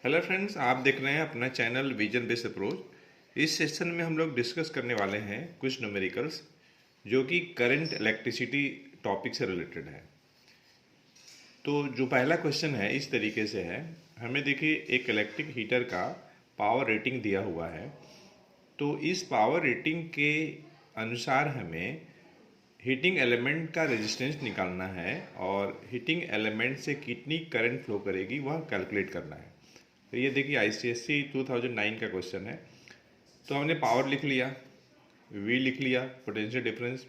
Hello friends, आप देख रहे हैं अपना चैनल विजन बेस्ड अप्रोच। इस सेशन में हम लोग डिस्कस करने वाले हैं कुछ न्यूमेरिकल्स जो कि करंट इलेक्ट्रिसिटी टॉपिक से रिलेटेड है। तो जो पहला क्वेश्चन है इस तरीके से है, हमें देखिए एक इलेक्ट्रिक हीटर का पावर रेटिंग दिया हुआ है। तो इस पावर रेटिंग के अनुसार हमें हीटिंग एलिमेंट का रेजिस्टेंस निकालना है और हीटिंग एलिमेंट से कितनी करंट फ्लो करेगी वह कैलकुलेट करना है। तो ये देखिए आईसीएससी 2009 का क्वेश्चन है। तो हमने पावर लिख लिया, वी लिख लिया, पोटेंशियल डिफरेंस,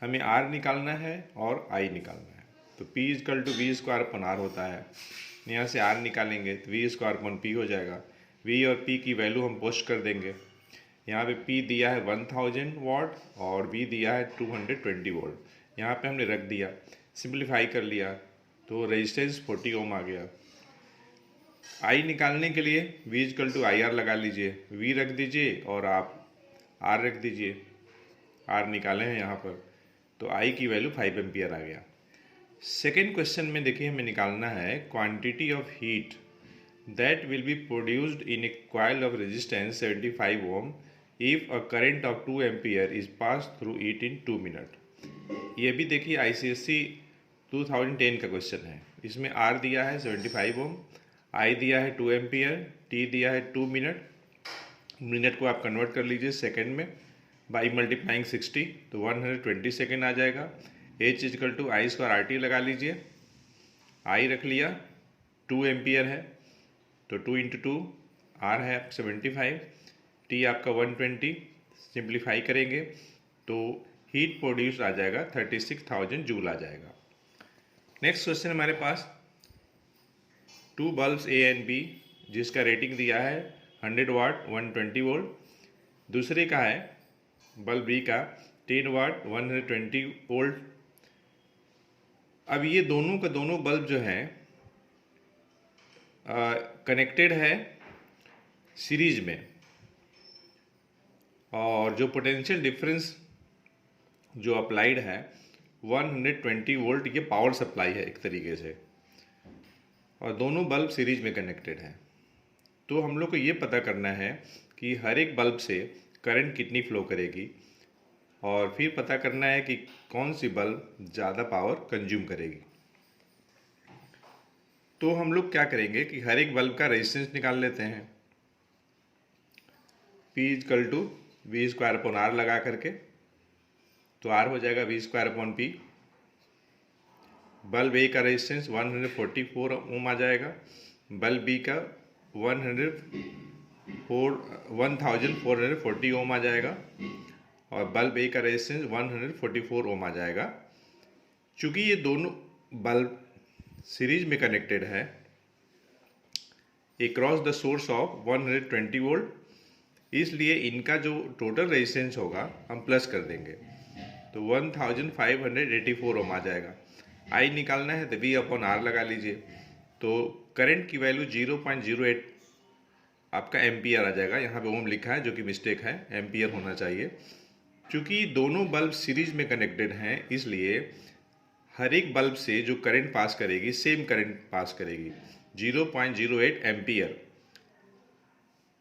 हमें आर निकालना है और आई निकालना है। तो P equal to V square upon R होता है। यहाँ से आर निकालेंगे तो वी स्क्वायर अपन पी हो जाएगा। वी और पी की वैल्यू हम पोस्ट कर देंगे। यहाँ पे पी दिया है 1000 वाट और वी दिया है 220 वोल्ट। यहाँ पे हमने रख दिया, सिंप्लीफाई कर लिया तो रेजिस्टेंस 40 ओम आ गया। आई निकालने के लिए V equal to I R लगा लीजिए, वी रख दीजिए और आप आर रख दीजिए। आर निकाले हैं यहाँ पर, तो आई की वैल्यू 5 एम्पियर आ गया। सेकेंड क्वेश्चन में देखिए हमें निकालना है quantity of heat that will be produced in a coil of resistance 75 ohm if a current of 2 ampere is pass through it in 2 minute. ये भी देखिए आईसीएससी 2010 का क्वेश्चन है। इसमें आर दिया है 75 ओम, आई दिया है 2 एम्पियर, टी दिया है 2 मिनट। मिनट को आप कन्वर्ट कर लीजिए सेकंड में बाई मल्टीप्लाइंग 60, तो 120 सेकंड आ जाएगा। H equal to I square R T लगा लीजिए, आई रख लिया, 2 एम्पियर है तो 2 इंटू 2, आर है 75, टी आपका 120। सिंप्लीफाई करेंगे तो हीट प्रोड्यूस आ जाएगा 36,000 जूल आ जाएगा। नेक्स्ट क्वेश्चन हमारे पास 2 बल्ब्स ए एंड बी जिसका रेटिंग दिया है 100 वाट 120 वोल्ट। दूसरे का है बल्ब बी का 10 वाट 120 वोल्ट। अब ये दोनों का दोनों बल्ब जो है कनेक्टेड है सीरीज में, और जो पोटेंशियल डिफरेंस जो अप्लाइड है 120 वोल्ट, ये पावर सप्लाई है एक तरीके से, और दोनों बल्ब सीरीज में कनेक्टेड हैं। तो हम लोग को ये पता करना है कि हर एक बल्ब से करंट कितनी फ्लो करेगी, और फिर पता करना है कि कौन सी बल्ब ज़्यादा पावर कंज्यूम करेगी। तो हम लोग क्या करेंगे कि हर एक बल्ब का रेजिस्टेंस निकाल लेते हैं। P equal to V square upon R लगा करके, तो आर हो जाएगा V square upon P. Bulb A का रेजिस्टेंस 144 ओम आ जाएगा, बल्ब बी का 1440 ओम आ जाएगा, और बल्ब ए का रेजिस्टेंस 144 ओम आ जाएगा। चूँकि ये दोनों बल्ब सीरीज में कनेक्टेड है across the source of 120 volt, इसलिए इनका जो टोटल रेजिस्टेंस होगा हम प्लस कर देंगे, तो 1584 ओम आ जाएगा। आई निकालना है तो वी अपॉन आर लगा लीजिए, तो करंट की वैल्यू 0.08 आपका एम्पियर आ जाएगा। यहाँ पे ओम लिखा है जो कि मिस्टेक है, एम्पियर होना चाहिए। क्योंकि दोनों बल्ब सीरीज में कनेक्टेड हैं, इसलिए हर एक बल्ब से जो करंट पास करेगी सेम करंट पास करेगी, 0.08 एम्पियर।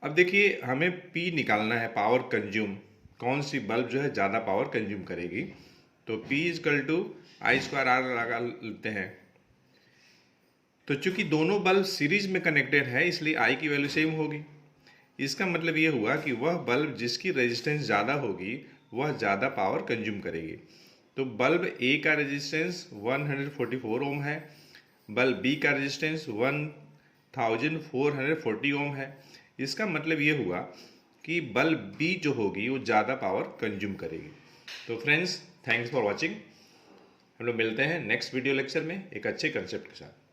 अब देखिए हमें P निकालना है, पावर कंज्यूम, कौन सी बल्ब जो है ज़्यादा पावर कंज्यूम करेगी। तो P equal to I square R लगा लेते हैं। तो चूंकि दोनों बल्ब सीरीज में कनेक्टेड है, इसलिए I की वैल्यू सेम होगी। इसका मतलब ये हुआ कि वह बल्ब जिसकी रेजिस्टेंस ज़्यादा होगी वह ज़्यादा पावर कंज्यूम करेगी। तो बल्ब A का रेजिस्टेंस 144 ओम है, बल्ब B का रेजिस्टेंस 1440 ओम है। इसका मतलब ये हुआ कि बल्ब B जो होगी वो ज़्यादा पावर कंज्यूम करेगी। तो फ्रेंड्स, थैंक्स फॉर वॉचिंग। हम लोग मिलते हैं नेक्स्ट वीडियो लेक्चर में एक अच्छे कंसेप्ट के साथ।